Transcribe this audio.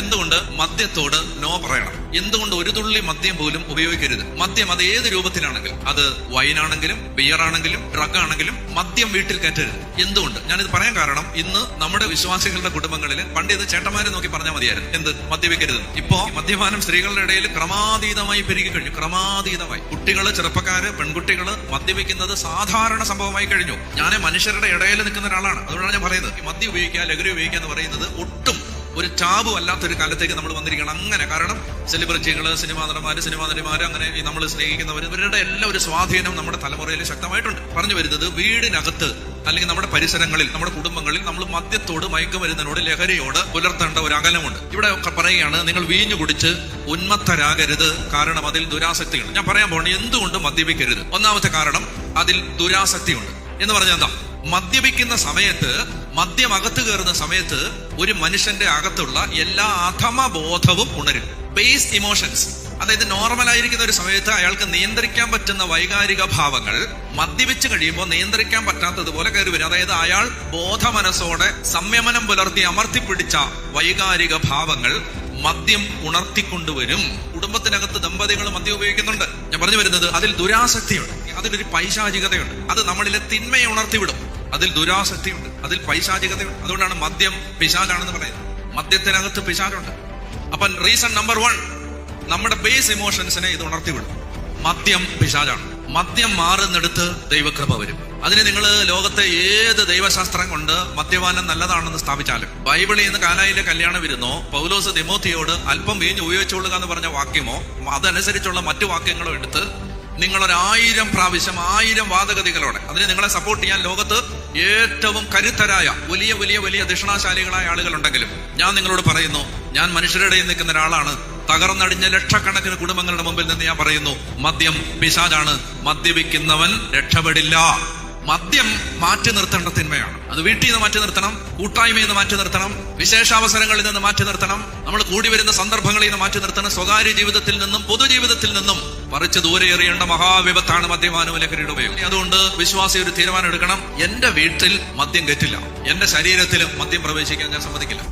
എന്തുകൊണ്ട് മദ്യത്തോട് നോ പറയണം? എന്തുകൊണ്ട് ഒരു തുള്ളി മദ്യം പോലും ഉപയോഗിക്കരുത്? മദ്യം അത് ഏത് രൂപത്തിലാണെങ്കിലും, അത് വൈനാണെങ്കിലും ബിയർ ആണെങ്കിലും ഡ്രഗ് ആണെങ്കിലും മദ്യം വീട്ടിൽ കയറ്റരുത്. എന്തുകൊണ്ട് ഞാനിത് പറയാൻ കാരണം, ഇന്ന് നമ്മുടെ വിശ്വാസികളുടെ കുടുംബങ്ങളിൽ പണ്ട് ഇത് ചേട്ടന്മാരെ നോക്കി പറഞ്ഞാൽ മതിയായിരുന്നു, എന്ത് മദ്യപിക്കരുത്. ഇപ്പോ മദ്യപാനം സ്ത്രീകളുടെ ഇടയിൽ ക്രമാതീതമായി പെരുകി കഴിഞ്ഞു. ക്രമാതീതമായി കുട്ടികള്, ചെറുപ്പക്കാര്, പെൺകുട്ടികള് മദ്യപിക്കുന്നത് സാധാരണ സംഭവമായി കഴിഞ്ഞു. ഞാൻ മനുഷ്യരുടെ ഇടയിൽ നിൽക്കുന്ന ഒരാളാണ്, അതുകൊണ്ടാണ് ഞാൻ പറയുന്നത് മദ്യം ഉപയോഗിക്കുക, ലഹരി ഉപയോഗിക്കുക എന്ന് പറയുന്നത് ഒട്ടും ഒരു ടാബു അല്ലാത്തൊരു കാലത്തേക്ക് നമ്മൾ വന്നിരിക്കണം. അങ്ങനെ കാരണം സെലിബ്രിറ്റികള്, സിനിമാ നടന്മാര്, സിനിമാ നടിമാര്, അങ്ങനെ നമ്മൾ സ്നേഹിക്കുന്നവർ, ഇവരുടെ എല്ലാം ഒരു സ്വാധീനം നമ്മുടെ തലമുറയിൽ ശക്തമായിട്ടുണ്ട്. പറഞ്ഞു വരുന്നത് വീടിനകത്ത് അല്ലെങ്കിൽ നമ്മുടെ പരിസരങ്ങളിൽ, നമ്മുടെ കുടുംബങ്ങളിൽ നമ്മൾ മദ്യത്തോട്, മയക്കുമരുന്നിനോട്, ലഹരിയോട് പുലർത്തേണ്ട ഒരു അകലമുണ്ട്. ഇവിടെ പറയുകയാണ്, നിങ്ങൾ വീഞ്ഞു കുടിച്ച് ഉന്മത്തരാകരുത്, കാരണം അതിൽ ദുരാസക്തിയുണ്ട്. ഞാൻ പറയാൻ പോണേ എന്തുകൊണ്ട് മദ്യപിക്കരുത്. ഒന്നാമത്തെ കാരണം, അതിൽ ദുരാസക്തിയുണ്ട്. എന്ന് പറഞ്ഞാൽ എന്താ? മദ്യപിക്കുന്ന സമയത്ത്, മദ്യം അകത്ത് കയറുന്ന സമയത്ത് ഒരു മനുഷ്യന്റെ അകത്തുള്ള എല്ലാ അധമബോധവും ഉണരും. ബേസ് ഇമോഷൻസ്, അതായത് നോർമൽ ആയിരിക്കുന്ന ഒരു സമയത്ത് അയാൾക്ക് നിയന്ത്രിക്കാൻ പറ്റുന്ന വൈകാരിക ഭാവങ്ങൾ മദ്യപിച്ച് കഴിയുമ്പോൾ നിയന്ത്രിക്കാൻ പറ്റാത്തതുപോലെ കയറി വരും. അതായത് അയാൾ ബോധമനസ്സോടെ സംയമനം പുലർത്തി അമർത്തിപ്പിടിച്ച വൈകാരിക ഭാവങ്ങൾ മദ്യം ഉണർത്തിക്കൊണ്ടുവരും. കുടുംബത്തിനകത്ത് ദമ്പതികൾ മദ്യം ഉപയോഗിക്കുന്നുണ്ട്. ഞാൻ പറഞ്ഞു വരുന്നത്, അതിൽ ദുരാസക്തിയുണ്ട്, അതിലൊരു പൈശാചികതയുണ്ട്. അത് നമ്മളിലെ തിന്മയെ ഉണർത്തിവിടും. അതിൽ ദുരാസക്തിയുണ്ട്, അതിൽ പൈശാചികതയുണ്ട്. അതുകൊണ്ടാണ് മദ്യം പിശാചാണെന്ന് പറയുന്നത്. മദ്യത്തിനകത്ത് പിശാചുണ്ട്. അപ്പം റീസൺ നമ്പർ 1, നമ്മുടെ ബേസ് ഇമോഷൻസിനെ ഇത് ഉണർത്തിവിടും. മദ്യം പിശാചാണ്. മദ്യം മാറുന്നിടത്ത് ദൈവകൃപ വരും. അതിന് നിങ്ങൾ ലോകത്തെ ഏത് ദൈവശാസ്ത്രം കൊണ്ട് മദ്യപാനം നല്ലതാണെന്ന് സ്ഥാപിച്ചാലും, ബൈബിളിൽ നിന്ന് കാനായിലെ കല്യാണം വരുന്നോ, പൗലോസ് തിമോത്തിയോട് അല്പം വീഞ്ഞ് ഉപയോഗിച്ചുകൊള്ളുക എന്ന് പറഞ്ഞ വാക്യമോ അതനുസരിച്ചുള്ള മറ്റു വാക്യങ്ങളോ എടുത്ത് നിങ്ങൾ 1000 പ്രാവശ്യം 1000 വാദഗതികളോടെ അതിന് നിങ്ങളെ സപ്പോർട്ട് ചെയ്യാൻ ലോകത്ത് ഏറ്റവും കരുത്തരായ വലിയ വലിയ വലിയ ദിഷണാശാലികളായ ആളുകളുണ്ടെങ്കിലും ഞാൻ നിങ്ങളോട് പറയുന്നു, ഞാൻ മനുഷ്യരുടെ ഇടയിൽ നിൽക്കുന്ന ഒരാളാണ്. തകർന്നടിഞ്ഞ ലക്ഷക്കണക്കിന് കുടുംബങ്ങളുടെ മുമ്പിൽ നിന്ന് ഞാൻ പറയുന്നു, മദ്യം പിശാചാണ്. മദ്യപിക്കുന്നവൻ രക്ഷപ്പെടില്ല. മദ്യം മാറ്റി നിർത്തേണ്ട തിന്മയാണ്. അത് വീട്ടിൽ നിന്ന് മാറ്റി നിർത്തണം, കൂട്ടായ്മയിൽ നിന്ന് മാറ്റി നിർത്തണം, വിശേഷാവസരങ്ങളിൽ നിന്ന് മാറ്റി നിർത്തണം, നമ്മൾ കൂടി വരുന്ന സന്ദർഭങ്ങളിൽ നിന്ന് മാറ്റി നിർത്തണം. സ്വകാര്യ ജീവിതത്തിൽ നിന്നും പൊതുജീവിതത്തിൽ നിന്നും പറിച്ച് ദൂരെ എറിയേണ്ട മഹാവിപത്താണ് മദ്യപാനവും ലഹരിയുടെ ഉപയോഗം. അതുകൊണ്ട് വിശ്വാസി ഒരു തീരുമാനം എടുക്കണം, എന്റെ വീട്ടിൽ മദ്യം കയറ്റില്ല, എന്റെ ശരീരത്തിലും മദ്യം പ്രവേശിക്കാൻ ഞാൻ സമ്മതിക്കില്ല.